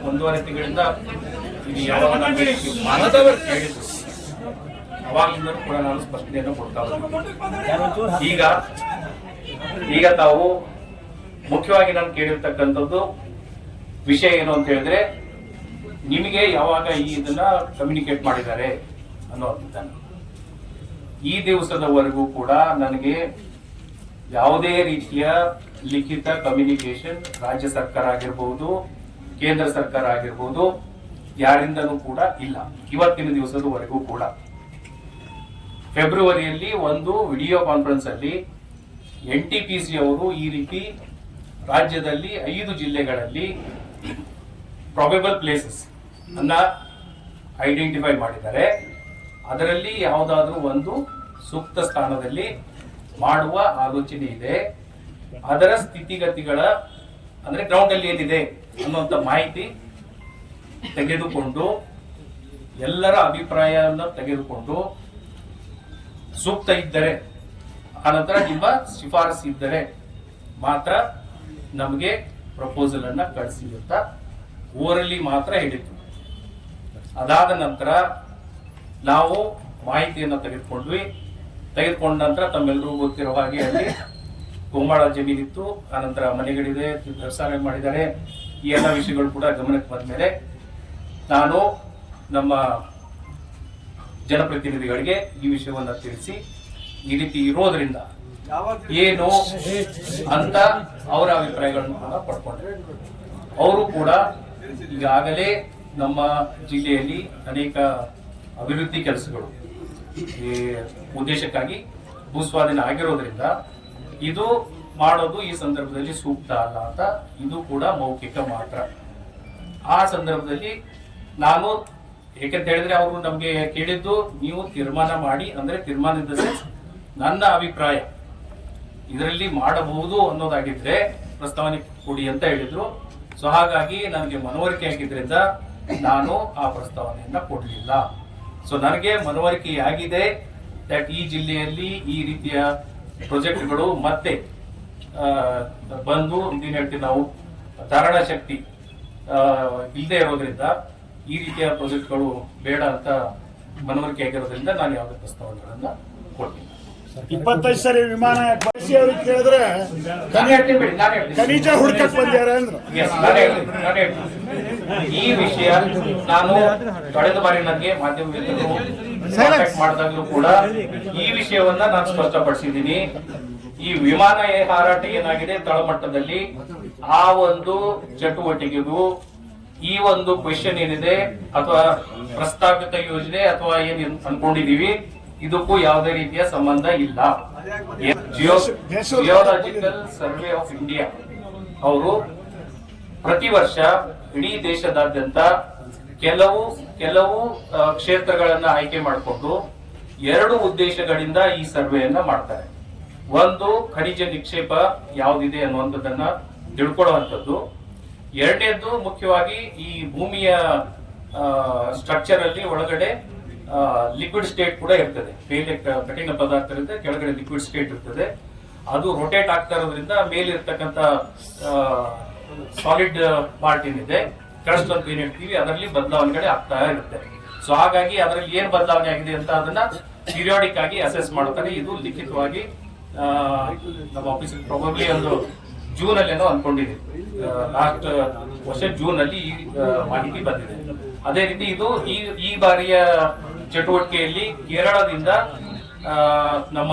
ಒಂದೂವರೆ ತಿಂಗಳಿಂದ ಇದು ಯಾವಾಗ ಮಾನದವರು ಹೇಳಿದ್ರು ಅವಾಗಿಂದ ಕೂಡ ನಾನು ಸ್ಪಷ್ಟನೆಯನ್ನು ಕೊಡ್ತಾ ಇದ್ದೀನಿ. ಈಗ ತಾವು ಮುಖ್ಯವಾಗಿ ನಾನು ಕೇಳಿರ್ತಕ್ಕಂಥದ್ದು ವಿಷಯ ಏನು ಅಂತ ಹೇಳಿದ್ರೆ, ನಿಮಗೆ ಯಾವಾಗ ಇದನ್ನ ಕಮ್ಯುನಿಕೇಟ್ ಮಾಡಿದ್ದಾರೆ ಅನ್ನೋದನ್ನು. ಈ ದಿವಸದವರೆಗೂ ಕೂಡ ನನಗೆ ಯಾವುದೇ ರೀತಿಯ ಲಿಖಿತ ಕಮ್ಯುನಿಕೇಶನ್ ರಾಜ್ಯ ಸರ್ಕಾರ ಆಗಿರ್ಬೋದು, ಕೇಂದ್ರ ಸರ್ಕಾರ ಆಗಿರ್ಬೋದು, ಯಾರಿಂದನೂ ಕೂಡ ಇಲ್ಲ. ಇವತ್ತಿನ ದಿವಸದವರೆಗೂ ಕೂಡ ಫೆಬ್ರವರಿಯಲ್ಲಿ ಒಂದು ವಿಡಿಯೋ ಕಾನ್ಫರೆನ್ಸ್ ಅಲ್ಲಿ NTPC ಅವರು ಈ ರೀತಿ ರಾಜ್ಯದಲ್ಲಿ 5 ಜಿಲ್ಲೆಗಳಲ್ಲಿ ಪ್ರಾಬೆಬಲ್ ಪ್ಲೇಸಸ್ ಅನ್ನ ಐಡೆಂಟಿಫೈ ಮಾಡಿದ್ದಾರೆ. ಅದರಲ್ಲಿ ಯಾವುದಾದ್ರೂ ಒಂದು ಸೂಕ್ತ ಸ್ಥಾನದಲ್ಲಿ ಮಾಡುವ ಆಲೋಚನೆ ಇದೆ. ಅದರ ಸ್ಥಿತಿಗತಿಗಳ ಅಂದ್ರೆ ಗ್ರೌಂಡ್ ಅಲ್ಲಿ ಏನಿದೆ ಅನ್ನುವಂತ ಮಾಹಿತಿ ತೆಗೆದುಕೊಂಡು, ಎಲ್ಲರ ಅಭಿಪ್ರಾಯವನ್ನು ತೆಗೆದುಕೊಂಡು, ಸೂಕ್ತ ಇದ್ದರೆ ಆನಂತರ ನಿಮ್ಮ ಶಿಫಾರಸು ಇದ್ದರೆ ಮಾತ್ರ ನಮಗೆ ಪ್ರಪೋಸಲ್ ಅನ್ನ ಕಳಿಸಿ ಅಂತ ಓರಲಿ ಮಾತ್ರ ಹೇಳಿತ್ತು. ಅದಾದ ನಂತರ ನಾವು ಮಾಹಿತಿಯನ್ನು ತೆಗೆದುಕೊಂಡ ನಂತರ ತಮ್ಮೆಲ್ಲರಿಗೂ ಗೊತ್ತಿರೋ ಹಾಗೆ ಅಲ್ಲಿ ಗೋಮಾಳ ಜಮೀನಿತ್ತು, ಆನಂತರ ಮನೆಗಳಿದೆ, ವ್ಯವಸಾಯ ಮಾಡಿದ್ದಾರೆ. ಈ ಎಲ್ಲ ವಿಷಯಗಳು ಕೂಡ ಗಮನಕ್ಕೆ ಬಂದ ಮೇಲೆ ನಾನು ನಮ್ಮ ಜನಪ್ರತಿನಿಧಿಗಳಿಗೆ ಈ ವಿಷಯವನ್ನ ತಿಳಿಸಿ, ಈ ರೀತಿ ಇರೋದ್ರಿಂದ ಏನು ಅಂತ ಅವರ ಅಭಿಪ್ರಾಯಗಳನ್ನು ಕೂಡ ಪಡ್ಕೊಂಡ್ರೆ, ಅವರು ಕೂಡ ಈಗಾಗಲೇ ನಮ್ಮ ಜಿಲ್ಲೆಯಲ್ಲಿ ಅನೇಕ ಅಭಿವೃದ್ಧಿ ಕೆಲಸಗಳು ಈ ಉದ್ದೇಶಕ್ಕಾಗಿ ಭೂಸ್ವಾಧೀನ ಆಗಿರೋದ್ರಿಂದ ಇದು ಮಾಡೋದು ಈ ಸಂದರ್ಭದಲ್ಲಿ ಸೂಕ್ತ ಅಲ್ಲ ಅಂತ, ಇದು ಕೂಡ ಮೌಖಿಕ ಮಾತ್ರ. ಆ ಸಂದರ್ಭದಲ್ಲಿ ನಾನು ಏಕೆಂತ ಹೇಳಿದ್ರೆ ಅವರು ನಮ್ಗೆ ಕೇಳಿದ್ದು ನೀವು ತೀರ್ಮಾನ ಮಾಡಿ, ಅಂದ್ರೆ ತೀರ್ಮಾನದ ನನ್ನ ಅಭಿಪ್ರಾಯ ಇದರಲ್ಲಿ ಮಾಡಬಹುದು ಅನ್ನೋದಾಗಿದ್ರೆ ಪ್ರಸ್ತಾವನೆ ಕೊಡಿ ಅಂತ ಹೇಳಿದ್ರು. ಸೊ ಹಾಗಾಗಿ ನನಗೆ ಮನವರಿಕೆ ಆಗಿದ್ರಿಂದ ನಾನು ಆ ಪ್ರಸ್ತಾವನೆಯನ್ನ ಕೊಡಲಿಲ್ಲ. ಸೊ ನನಗೆ ಮನವರಿಕೆ ಆಗಿದೆ ದಟ್ ಈ ಜಿಲ್ಲೆಯಲ್ಲಿ ಈ ರೀತಿಯ ಪ್ರಾಜೆಕ್ಟ್ಗಳು ಮತ್ತೆ ಬಂದು ಇದೇನು ಹೇಳ್ತೀವಿ ನಾವು ಧಾರಣ ಶಕ್ತಿ ಇಲ್ಲದೆ ಇರೋದ್ರಿಂದ ಈ ರೀತಿಯ ಪ್ರಾಜೆಕ್ಟ್ಗಳು ಬೇಡ ಅಂತ ಮನವರಿಕೆ ಆಗಿರೋದ್ರಿಂದ ನಾನು ಯಾವುದೇ ಪ್ರಸ್ತಾವನೆಗಳನ್ನ ಕೊಡ್ತೀನಿ. 25 ಸರಿ ವಿಮಾನ ಬಳಸಿ ಅವ್ರಿಗೆ ಕೇಳಿದ್ರೆ ಖನಿಜ ಹುಡುಕಕ್ ಬಂದ್ಯಾರ ಅಂದ್ರು. ಈ ವಿಷಯ ನಾನು ಕಳೆದ ಬಾರಿ ನನಗೆ ಮಾಧ್ಯಮ ಕಾಂಟ್ಯಾಕ್ಟ್ ಮಾಡಿದಾಗಲೂ ಕೂಡ ಈ ವಿಷಯವನ್ನ ನಾನು ಸ್ಪಷ್ಟಪಡಿಸಿದ್ದೀನಿ. ಈ ವಿಮಾನ ಹಾರಾಟ ಏನಾಗಿದೆ ತಳಮಟ್ಟದಲ್ಲಿ, ಆ ಒಂದು ಚಟುವಟಿಕೆಗೂ ಈ ಒಂದು ಕ್ವೆಶ್ಚನ್ ಏನಿದೆ ಅಥವಾ ಪ್ರಸ್ತಾಪಿತ ಯೋಜನೆ ಅಥವಾ ಏನ್ ಅನ್ಕೊಂಡಿದೀವಿ ಇದಕ್ಕೂ ಯಾವುದೇ ರೀತಿಯ ಸಂಬಂಧ ಇಲ್ಲ. ಜಿಯೋಲಾಜಿಕಲ್ ಸರ್ವೆ ಆಫ್ ಇಂಡಿಯಾ ಅವರು ಪ್ರತಿ ವರ್ಷ ಇಡೀ ದೇಶದಾದ್ಯಂತ ಕೆಲವು ಕ್ಷೇತ್ರಗಳನ್ನ ಆಯ್ಕೆ ಮಾಡಿಕೊಂಡು 2 ಉದ್ದೇಶಗಳಿಂದ ಈ ಸರ್ವೆಯನ್ನ ಮಾಡ್ತಾರೆ. ಒಂದು, ಖನಿಜ ನಿಕ್ಷೇಪ ಯಾವುದಿದೆ ಅನ್ನುವಂಥದ್ದನ್ನ ತಿಳ್ಕೊಳ್ಳುವಂಥದ್ದು. ಎರಡನೇದ್ದು, ಮುಖ್ಯವಾಗಿ ಈ ಭೂಮಿಯ ಸ್ಟ್ರಕ್ಚರ್ ಅಲ್ಲಿ ಒಳಗಡೆ ಲಿಕ್ವಿಡ್ ಸ್ಟೇಟ್ ಕೂಡ ಇರ್ತದೆ. ಮೇಲೆ ಕಠಿಣ ಪದಾರ್ಥ ಇರುತ್ತೆ, ಕೆಳಗಡೆ ಲಿಕ್ವಿಡ್ ಸ್ಟೇಟ್ ಇರ್ತದೆ. ಅದು ರೊಟೇಟ್ ಆಗ್ತಾ ಇರೋದ್ರಿಂದ ಮೇಲಿರ್ತಕ್ಕಂಥ ಸಾಲಿಡ್ ಪಾರ್ಟ್ ಏನಿದೆ, ಕ್ರಸ್ಟ್ ಅಂತ ಏನ್ ಹೇಳ್ತೀವಿ, ಅದರಲ್ಲಿ ಬದಲಾವಣೆಗಳೇ ಆಗ್ತಾ ಇರುತ್ತೆ. ಸೊ ಹಾಗಾಗಿ ಅದರಲ್ಲಿ ಏನ್ ಬದಲಾವಣೆ ಆಗಿದೆ ಅಂತ ಅದನ್ನ ಪೀರಿಯಾಡಿಕ್ ಆಗಿ ಅಸೆಸ್ ಮಾಡ್ತಾರೆ. ಇದು ಲಿಖಿತವಾಗಿ ನಮ್ಮ ಆಫೀಸ್ ಪ್ರಾಬಬ್ಲಿ ಒಂದು ಜೂನ್ ಅಲ್ಲೇನೋ ಅನ್ಕೊಂಡಿದೆ, ಲಾಸ್ಟ್ ವರ್ಷ ಜೂನ್ ಅಲ್ಲಿ ಈ ಮಾಹಿತಿ ಬಂದಿದೆ. ಅದೇ ರೀತಿ ಇದು ಈ ಬಾರಿಯ ಚಟುವಟಿಕೆಯಲ್ಲಿ ಕೇರಳದಿಂದ ನಮ್ಮ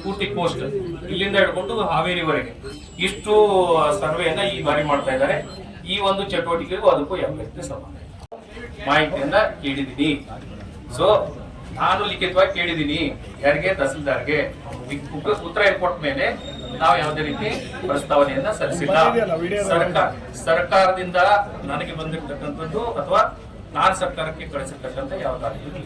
ಕೂರ್ತಿ ಕೋಸ್ಟ್ ಇಲ್ಲಿಂದ ಹಿಡ್ಕೊಂಡು ಹಾವೇರಿವರೆಗೆ ಇಷ್ಟು ಸರ್ವೆಯನ್ನ ಈ ಬಾರಿ ಮಾಡ್ತಾ ಇದ್ದಾರೆ. ಈ ಒಂದು ಚಟುವಟಿಕೆಗೂ ಅದಕ್ಕೂ ಯಾವ ರೀತಿ ಸಂಬಂಧ ಮಾಹಿತಿಯನ್ನ ಕೇಳಿದೀನಿ. ಸೊ ನಾನು ಲಿಖಿತವಾಗಿ ಕೇಳಿದೀನಿ, ಯಾರಿಗೆ? ತಹಸೀಲ್ದಾರ್ಗೆ. ಉತ್ತರ ಕೊಟ್ಟ ಮೇಲೆ ನಾವು ಯಾವುದೇ ರೀತಿ ಪ್ರಸ್ತಾವನೆಯನ್ನ ಸಲ್ಲಿಸಿಲ್ಲ. ಸರ್ಕಾರದಿಂದ ನನಗೆ ಬಂದಿರ್ತಕ್ಕಂಥದ್ದು ಅಥವಾ ನಾನು ಸರ್ಕಾರಕ್ಕೆ ಕಳಿಸಿರ್ತಕ್ಕಂಥ ಯಾವುದಾದ್ರೂ